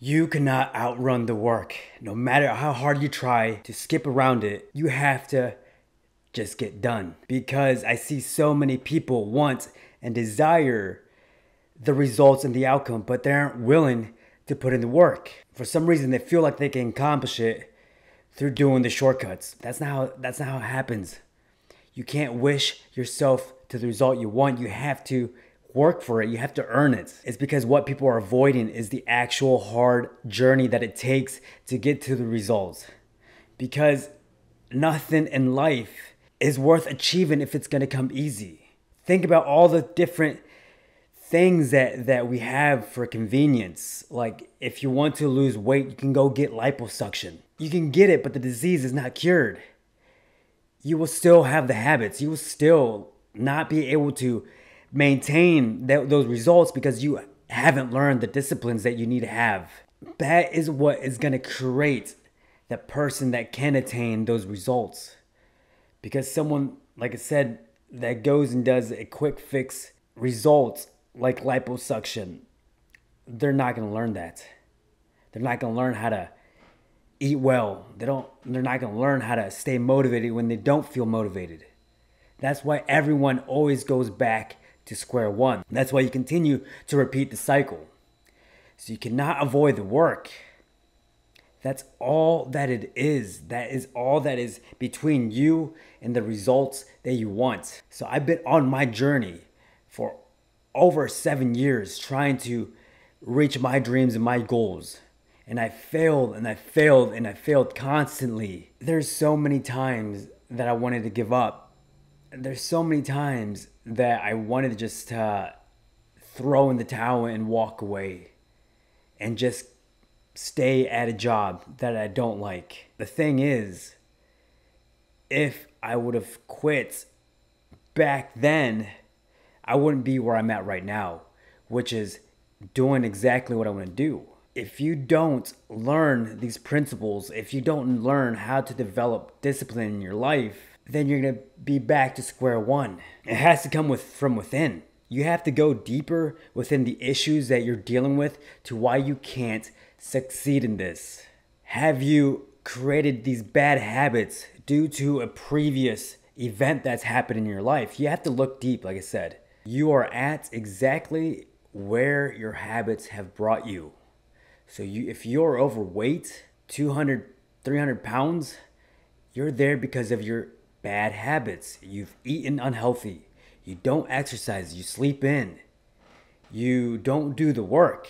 You cannot outrun the work. No matter how hard you try to skip around it, you have to just get done. Because I see so many people want and desire the results and the outcome, but they aren't willing to put in the work. For some reason, they feel like they can accomplish it through doing the shortcuts. That's not how it happens. You can't wish yourself to the result you want. You have to work for it. You have to earn it. It's because what people are avoiding is the actual hard journey that it takes to get to the results. Because nothing in life is worth achieving if it's going to come easy. Think about all the different things that we have for convenience. Like if you want to lose weight, you can go get liposuction. You can get it, but the disease is not cured. You will still have the habits. You will still not be able to maintain those results because you haven't learned the disciplines that you need to have. That is what is going to create the person that can attain those results. Because someone, like I said, that goes and does a quick fix results like liposuction, they're not going to learn that. They're not going to learn how to eat well. They're not going to learn how to stay motivated when they don't feel motivated. That's why everyone always goes back to square one. That's why you continue to repeat the cycle. So you cannot avoid the work. That's all that it is. That is all that is between you and the results that you want. So I've been on my journey for over 7 years trying to reach my dreams and my goals. And I failed and I failed and I failed constantly. There's so many times that I wanted to give up. There's so many times that I wanted to just throw in the towel and walk away and just stay at a job that I don't like. The thing is, if I would have quit back then, I wouldn't be where I'm at right now, which is doing exactly what I want to do. If you don't learn these principles, if you don't learn how to develop discipline in your life, then you're going to be back to square one. It has to come from within. You have to go deeper within the issues that you're dealing with to why you can't succeed in this. Have you created these bad habits due to a previous event that's happened in your life? You have to look deep, like I said. You are at exactly where your habits have brought you. So if you're overweight, 200, 300 pounds, you're there because of your bad habits. You've eaten unhealthy. You don't exercise. You sleep in. You don't do the work.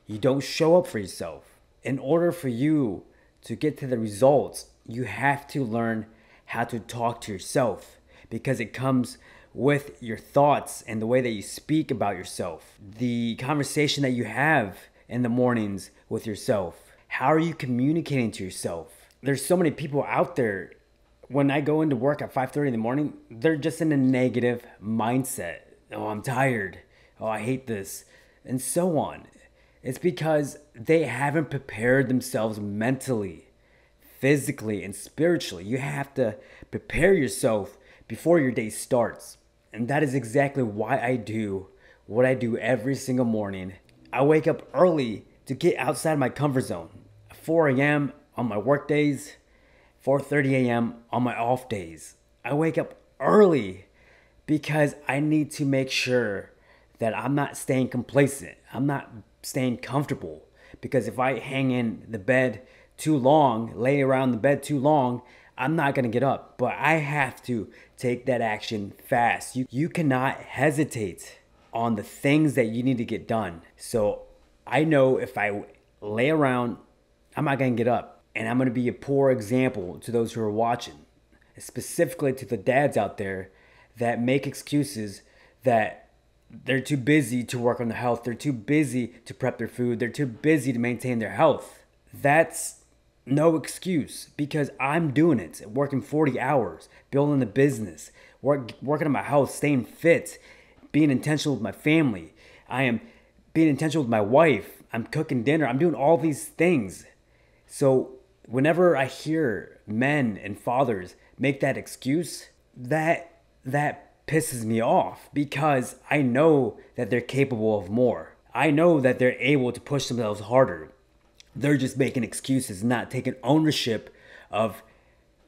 You don't show up for yourself. In order for you to get to the results, you have to learn how to talk to yourself because it comes with your thoughts and the way that you speak about yourself. The conversation that you have in the mornings with yourself. How are you communicating to yourself? There's so many people out there. When I go into work at 5:30 in the morning, they're just in a negative mindset. Oh, I'm tired. Oh, I hate this. And so on. It's because they haven't prepared themselves mentally, physically, and spiritually. You have to prepare yourself before your day starts. And that is exactly why I do what I do every single morning. I wake up early to get outside my comfort zone. 4 a.m. on my work days, 4:30 a.m. on my off days. I wake up early because I need to make sure that I'm not staying complacent. I'm not staying comfortable. Because if I hang in the bed too long, lay around the bed too long, I'm not going to get up. But I have to take that action fast. You cannot hesitate on the things that you need to get done. So I know if I lay around, I'm not going to get up. And I'm going to be a poor example to those who are watching, specifically to the dads out there that make excuses that they're too busy to work on their health. They're too busy to prep their food. They're too busy to maintain their health. That's no excuse because I'm doing it, working 40 hours, building a business, working on my health, staying fit, being intentional with my family. I am being intentional with my wife. I'm cooking dinner. I'm doing all these things. So whenever I hear men and fathers make that excuse, that pisses me off because I know that they're capable of more. I know that they're able to push themselves harder. They're just making excuses, not taking ownership of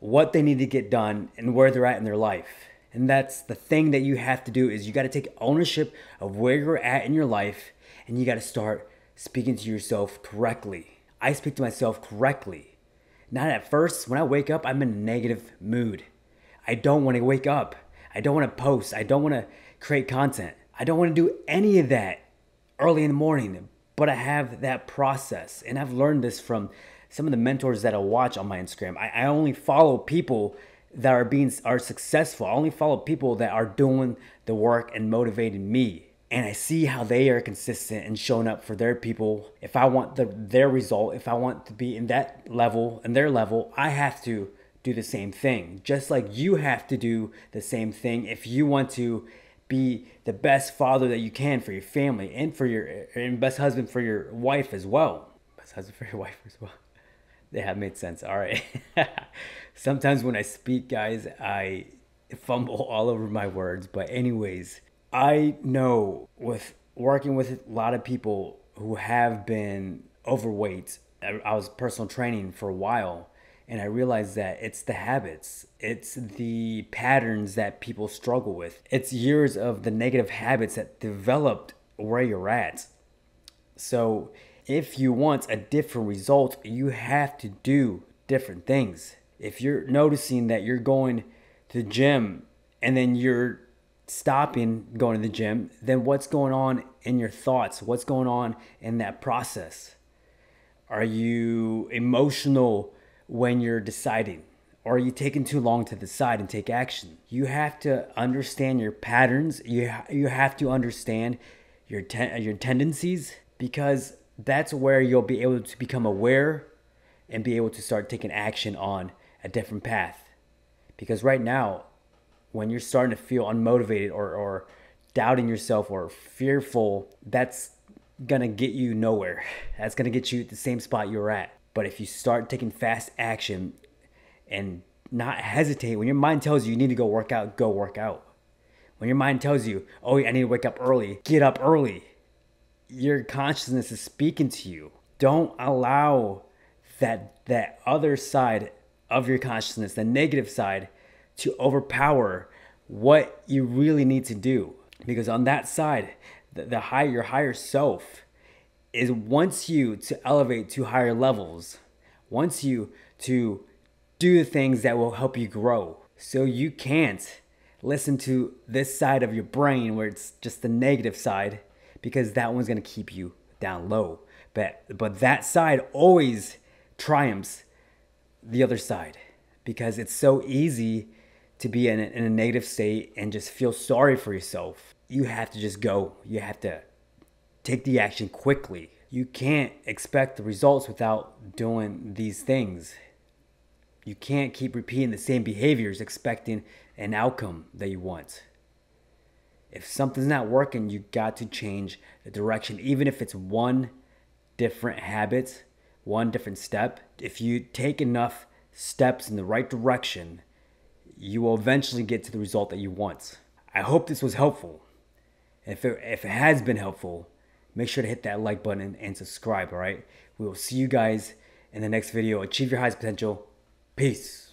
what they need to get done and where they're at in their life. And that's the thing that you have to do, is you got to take ownership of where you're at in your life, and you got to start speaking to yourself correctly. I speak to myself correctly. Not at first. When I wake up, I'm in a negative mood. I don't want to wake up. I don't want to post. I don't want to create content. I don't want to do any of that early in the morning. But I have that process, and I've learned this from some of the mentors that I watch on my Instagram. I only follow people that are successful. I only follow people that are doing the work and motivating me. And I see how they are consistent and showing up for their people. If I want their result, if I want to be in that level, in their level, I have to do the same thing. Just like you have to do the same thing if you want to be the best father that you can for your family, and best husband for your wife as well. Best husband for your wife as well. They have made sense. All right. Sometimes when I speak, guys, I fumble all over my words. But anyways, I know with working with a lot of people who have been overweight, I was personal training for a while, and I realized that it's the habits, it's the patterns that people struggle with. It's years of the negative habits that developed where you're at. So if you want a different result, you have to do different things. If you're noticing that you're going to the gym and then you're stopping going to the gym, then what's going on in your thoughts? What's going on in that process? Are you emotional when you're deciding? Or are you taking too long to decide and take action? You have to understand your patterns. You have to understand your tendencies, because that's where you'll be able to become aware and be able to start taking action on a different path. Because right now, when you're starting to feel unmotivated or doubting yourself or fearful, that's gonna get you nowhere. That's gonna get you at the same spot you're at. But if you start taking fast action and not hesitate, when your mind tells you you need to go work out, go work out. When your mind tells you, oh, I need to wake up early, get up early. Your consciousness is speaking to you. Don't allow that other side of your consciousness, the negative side, to overpower what you really need to do. Because on that side, your higher self wants you to elevate to higher levels, wants you to do the things that will help you grow. So you can't listen to this side of your brain where it's just the negative side, because that one's gonna keep you down low. But that side always triumphs the other side, because it's so easy to be in a negative state and just feel sorry for yourself. You have to just go. You have to take the action quickly. You can't expect the results without doing these things. You can't keep repeating the same behaviors expecting an outcome that you want. If something's not working, you got to change the direction, even if it's one different habit, one different step. If you take enough steps in the right direction, you will eventually get to the result that you want. I hope this was helpful. If it has been helpful, make sure to hit that like button and subscribe, all right? We will see you guys in the next video. Achieve your highest potential. Peace.